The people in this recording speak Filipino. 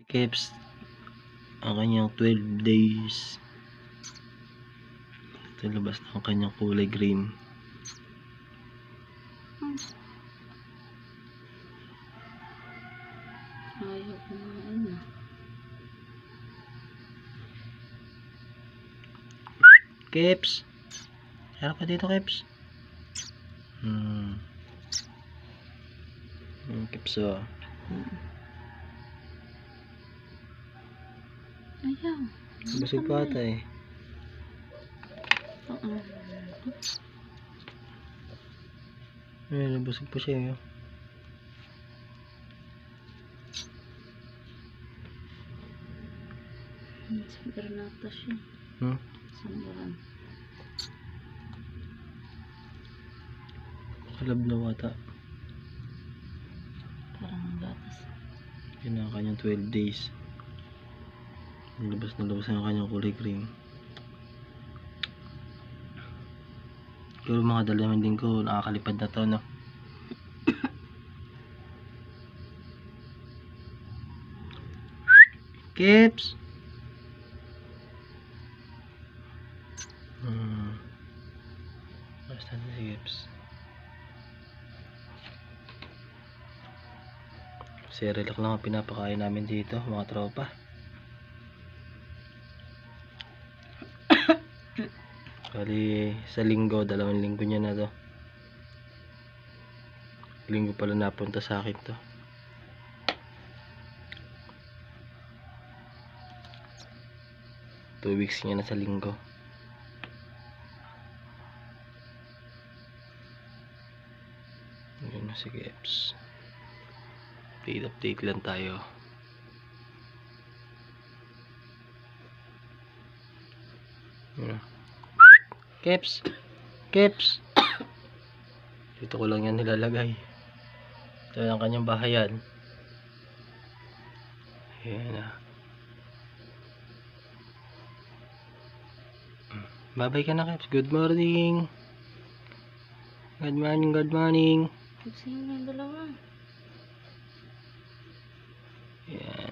Keps ang kanyang 12 days. Ito labas na ang kanyang kulay green. Ayaw kumain na. Keps, harap ka dito, Keps. Keps, oh. Ayaw. Busog pa ata eh. Ayun, busog pa siya eh. Siguro nata siya. Sandaran. Kalablaw ata. Parang gatas. Yun ang kanyang 12 days. Labas na labas ang kanyang kulay green. Pero mga dalawang linggo nakakalipad na to, no? Keps! Basta na si Keps. Cerelac lang ang pinapakain namin dito, mga tropa. Kali sa linggo, 2 linggo niya na to. Linggo pala napunta sa akin to. Two weeks niya na sa linggo. Yun na si Keps. Update lang tayo. Keps! Keps! Dito ko lang yan nilalagay. Ito ang kanyang bahayan. Ayan na. Babay ka na, Keps. Good morning. Good morning, good morning. Sino yung dalawa? Ayan.